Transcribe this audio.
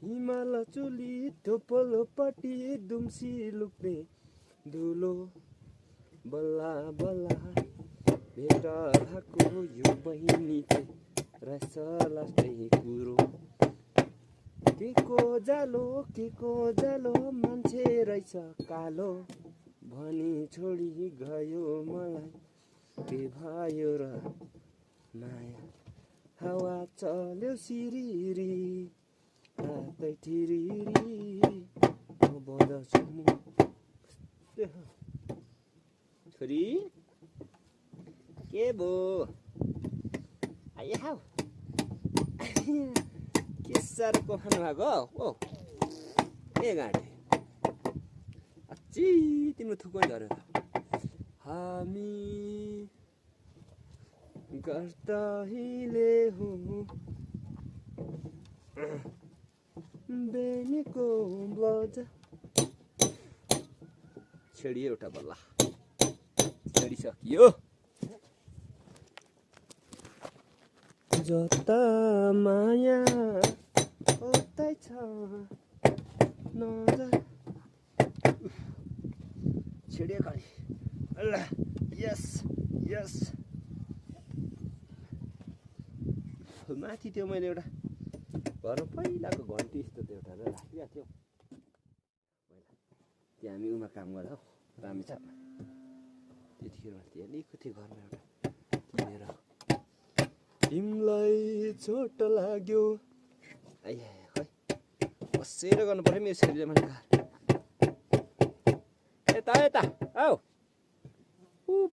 हिमाल चुली टोपलोपट्टि दुम्सी लुक्ने धुलो बल्ला बल्ला भेट भएको यो बहिनी चाहिँ रहेछ लास्टै कुरो के को जालो मान्छे रहेछ कालो भनी छोडी गयो मलाई के भयो र माया हावा चल्यो सिरिरी हातै ठिरिरी म बजाउँछु नि छोरी के भो आइहाउ के साह्रो कोखानु भएको ओ ए गाँठे अच्ची तिम्रो थुक्कै झऱ्यो त हामी गर्दा हिले हो बेनीको बजा छेडियो एउटा बल्ला छेडिसकियो जता माया उतै छ नजा छेडियो खाली अल्ला यस यस माथि त्यो मैले एउटा घरमा पहिलाको घन्टी यस्तो त्यो एउटा राखिरहेको थियो त्यहाँ हामी उमा काम गर्दा हौ रामेछापमा त्यतिखेर त्यहाँ लिएको थियो घरमा एउटा किनेर तिमीलाई चोट लाग्यो आइया खै बसेर गर्नु पर्यो मेरो छोरीले मैले यता यता औ